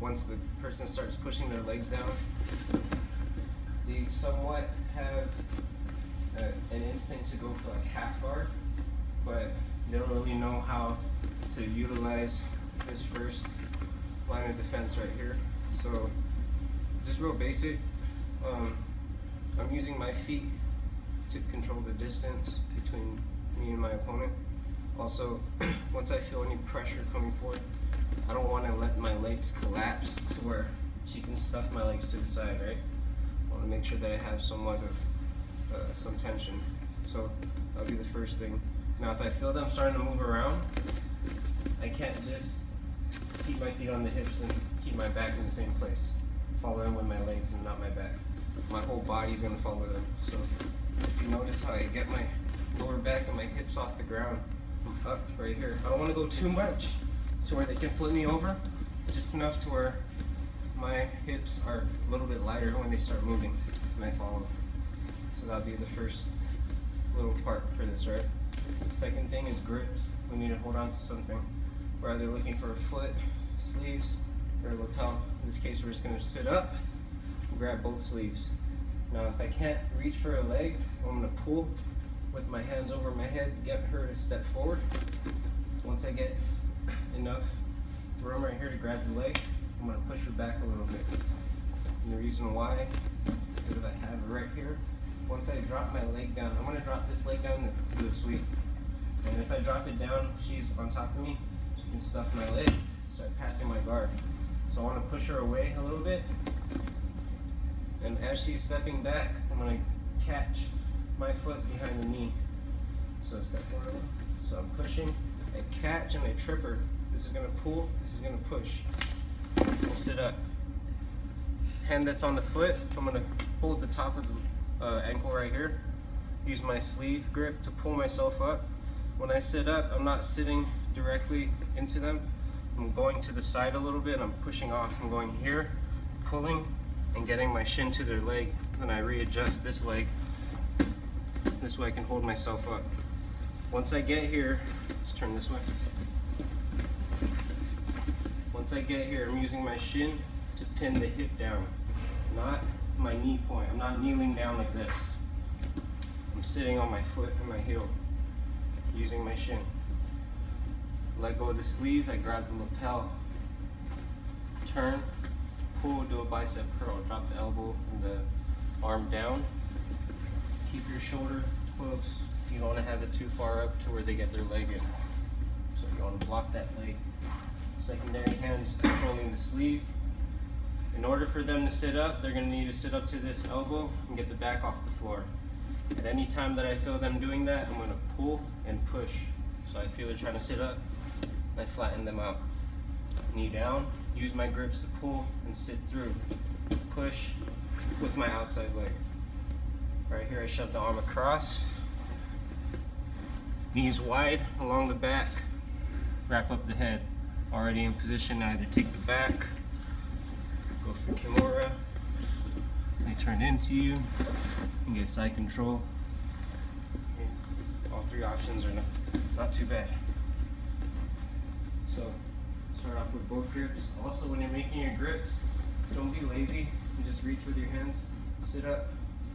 once the person starts pushing their legs down, they somewhat have an instinct to go for like half guard, but they don't really know how to utilize this first line of defense right here. So just real basic. I'm using my feet to control the distance between me and my opponent. Also, once I feel any pressure coming forward, I don't want to let my legs collapse to where she can stuff my legs to the side, right? I want to make sure that I have somewhat of some tension. So that'll be the first thing. Now if I feel them starting to move around, I can't just keep my feet on the hips and keep my back in the same place. Follow them with my legs and not my back. My whole body's going to follow them. So if you notice how I get my lower back and my hips off the ground, I'm up right here. I don't want to go too much to where they can flip me over, just enough to where my hips are a little bit lighter when they start moving and I follow. So that'll be the first little part for this, right? Second thing is grips. We need to hold on to something. We're either looking for a foot, sleeves, or a lapel. In this case, we're just going to sit up and grab both sleeves. Now, if I can't reach for a leg, I'm going to pull with my hands over my head, get her to step forward. Once I get enough room right here to grab the leg, I'm going to push her back a little bit. And the reason why, because if I have her right here, once I drop my leg down, I'm going to drop this leg down to the sweep. And if I drop it down, she's on top of me, she can stuff my leg, start passing my guard. So I want to push her away a little bit. And as she's stepping back, I'm going to catch my foot behind the knee. So step forward. So I'm pushing, I catch, and I trip her. This is going to pull, this is going to push. I'll sit up. Hand that's on the foot, I'm going to hold the top of the ankle right here. Use my sleeve grip to pull myself up. When I sit up, I'm not sitting directly into them. I'm going to the side a little bit, and I'm pushing off. I'm going here, pulling, and getting my shin to their leg. Then I readjust this leg. This way I can hold myself up. Once I get here, let's turn this way. Once I get here, I'm using my shin to pin the hip down, not my knee point. I'm not kneeling down like this. I'm sitting on my foot and my heel, using my shin. Let go of the sleeve, I grab the lapel, turn, pull, do a bicep curl, drop the elbow and the arm down. Keep your shoulder close. You don't want to have it too far up to where they get their leg in. So you want to block that leg. Secondary hands controlling the sleeve. In order for them to sit up, they're going to need to sit up to this elbow and get the back off the floor. At any time that I feel them doing that, I'm going to pull and push. So I feel they're trying to sit up, and I flatten them out. Knee down, use my grips to pull and sit through. Push with my outside leg. Right here I shove the arm across. Knees wide along the back. Wrap up the head. Already in position, either take the back, go for Kimura, they turn into you, and get side control. Okay. All three options are not too bad. So start off with both grips. Also, when you're making your grips, don't be lazy and just reach with your hands. Sit up,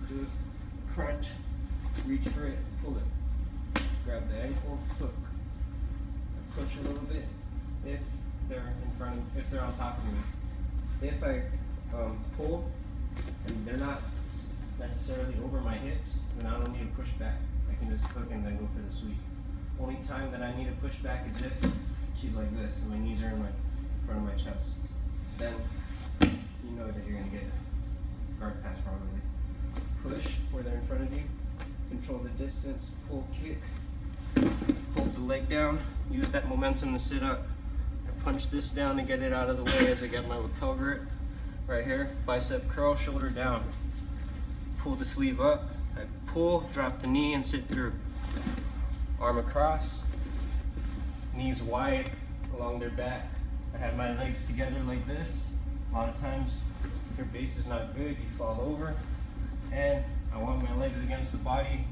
do a crunch, reach for it, pull it. Grab the ankle, hook. Push a little bit if they're on top of me. If I pull and they're not necessarily over my hips, then I don't need to push back. I can just hook and then go for the sweep. Only time that I need to push back is if she's like this and my knees are in front of my chest. Then you know that you're going to get guard pass probably. Push where they're in front of you. Control the distance. Pull, kick. Hold the leg down. Use that momentum to sit up. I punch this down to get it out of the way as I get my lapel grip. Right here. Bicep curl, shoulder down. Pull the sleeve up. I pull, drop the knee, and sit through. Arm across. Knees wide along their back. I have my legs together like this. A lot of times your base is not good, you fall over. And I want my legs against the body,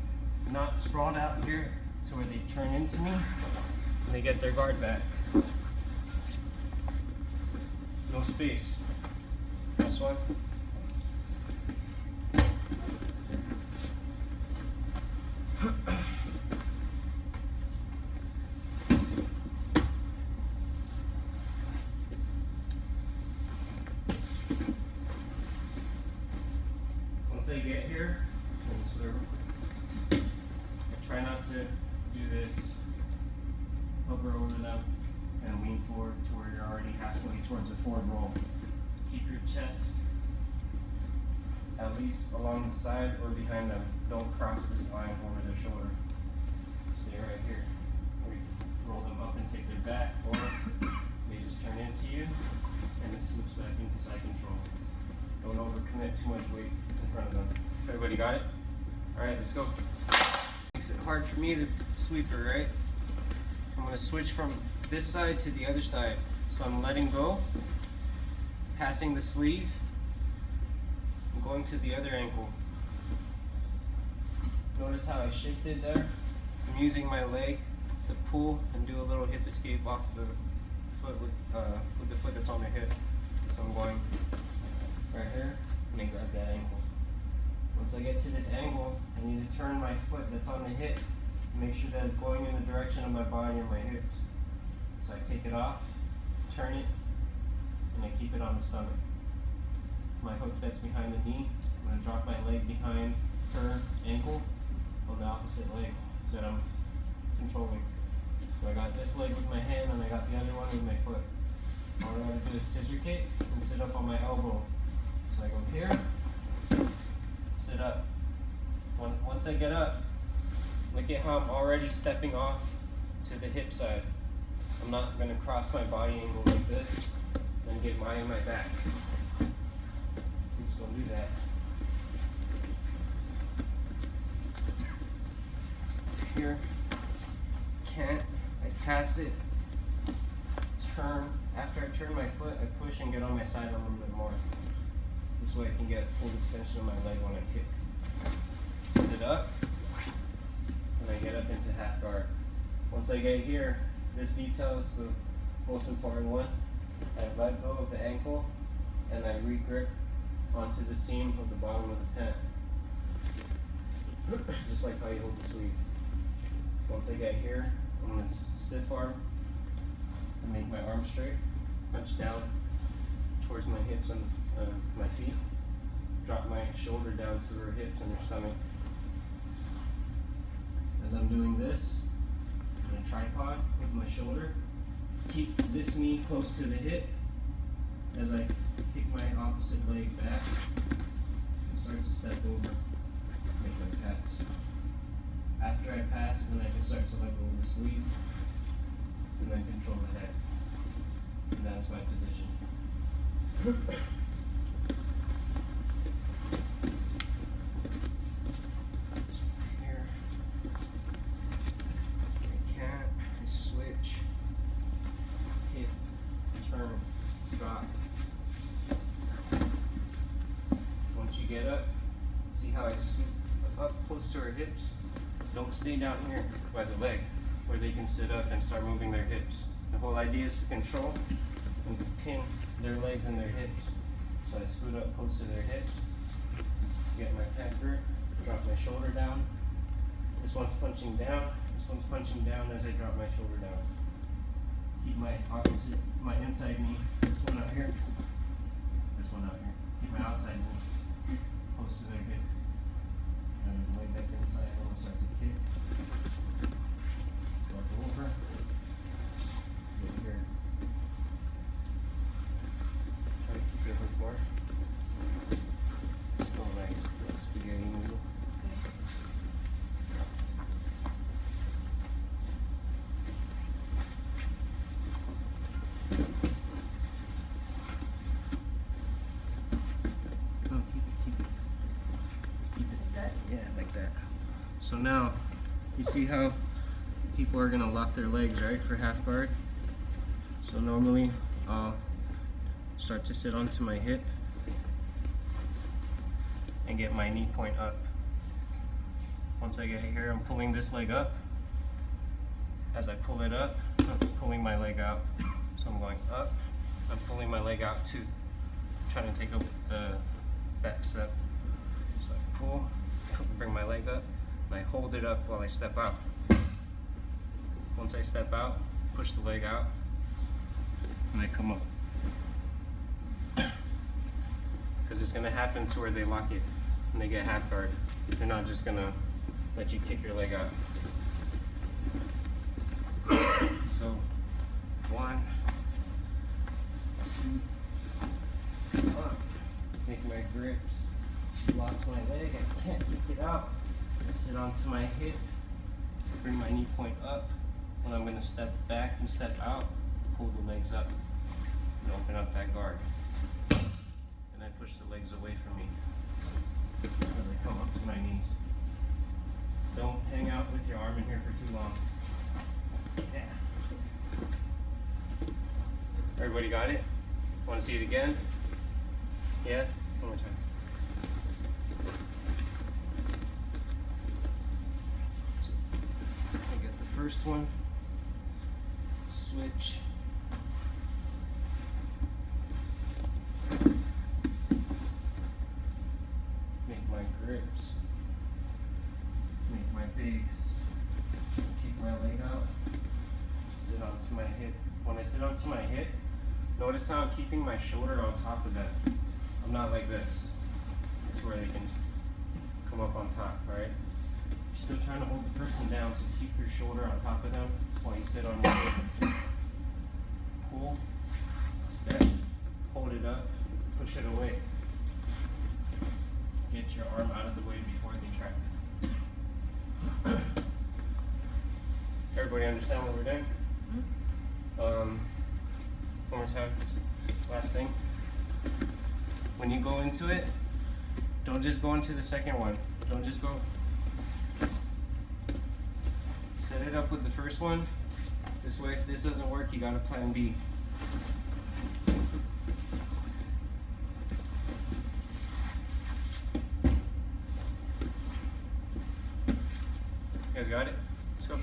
not sprawled out here to where they turn into me and they get their guard back. No spin. space. This one. Once I get here, I try not to do this. Hover over them and lean forward to where you're already halfway towards a forward roll. Keep your chest at least along the side or behind them. Don't cross this line over their shoulder. Stay right here. Roll them up and take their back, or they just turn into you and it slips back into side control. Don't overcommit too much weight in front of them. Everybody got it? Alright, let's go. Makes it hard for me to sweep her, right? I'm going to switch from this side to the other side. So I'm letting go, passing the sleeve, and going to the other ankle. Notice how I shifted there? I'm using my leg to pull and do a little hip escape off the foot with the foot that's on the hip. So I'm going right here and then grab that ankle. Once I get to this angle, I need to turn my foot that's on the hip and make sure that it's going in the direction of my body and my hips. So I take it off, turn it, and I keep it on the stomach. My hook that's behind the knee, I'm going to drop my leg behind her ankle on the opposite leg that I'm controlling. So I got this leg with my hand and I got the other one with my foot. All I gotta do is scissor kick and sit up on my elbow. So I go here, sit up. Once I get up, look at how I'm already stepping off to the hip side. I'm not gonna cross my body angle like this, then get my back. Just don't do that. Here, can't, I pass it, turn. After I turn my foot, I push and get on my side a little bit more. This way I can get full extension of my leg when I kick. Sit up, and I get up into half guard. Once I get here, this detail is the most important one. I let go of the ankle, and I re-grip onto the seam of the bottom of the pant. Just like how you hold the sleeve. Once I get here, I'm going to stiff arm and make my arm straight, punch down towards my hips and my feet, drop my shoulder down to her hips and her stomach. As I'm doing this, I'm in a tripod with my shoulder, keep this knee close to the hip as I kick my opposite leg back and start to step over, make my pass. After I pass, then I can start to let go of the sleeve and then control the head. And that's my position. Here, I can't, I switch, hip, turn, drop. Once you get up, see how I scoop up close to her hips? Don't stay down here by the leg where they can sit up and start moving their hips. The whole idea is to control and to pin their legs and their hips. So I scoot up close to their hips, get my pant grip, drop my shoulder down. This one's punching down, this one's punching down as I drop my shoulder down. Keep my opposite, my inside knee, this one out here, this one out here. Keep my outside knee close to their hip. And the leg that's inside, I'm going to start to kick. Step over. Get here. Try to keep your hook more. Just go like spaghetti noodle. So now, you see how people are gonna lock their legs, right, for half guard? So normally, I'll start to sit onto my hip and get my knee point up. Once I get here, I'm pulling this leg up. As I pull it up, I'm pulling my leg out. So I'm going up I'm pulling my leg out too. I'm trying to take a back step. So I pull, bring my leg up, and I hold it up while I step out. Once I step out, push the leg out, and I come up. Because it's going to happen to where they lock it and they get half guard. They're not just going to let you kick your leg out. So, 1, 2, up. Make my grips. She locks my leg. I can't kick it out. I sit onto my hip. Bring my knee point up. When I'm going to step back and step out, pull the legs up and open up that guard. And I push the legs away from me as I come up to my knees. Don't hang out with your arm in here for too long. Yeah. Everybody got it? Want to see it again? Yeah? One more time. So, I get the first one. Switch. Make my grips. Make my base. Keep my leg out. Sit onto my hip. When I sit onto my hip, notice how I'm keeping my shoulder on top of that. I'm not like this. It's where they can come up on top, right? You're still trying to hold the person down, so keep your shoulder on top of them while you sit on your hip. Pull, step, hold it up, push it away. Get your arm out of the way before they try. Everybody understand what we're doing? One more time. Last thing. When you go into it, don't just go into the second one. Don't just go. Set it up with the first one. This way, if this doesn't work, you got a plan B. You guys got it? Let's go.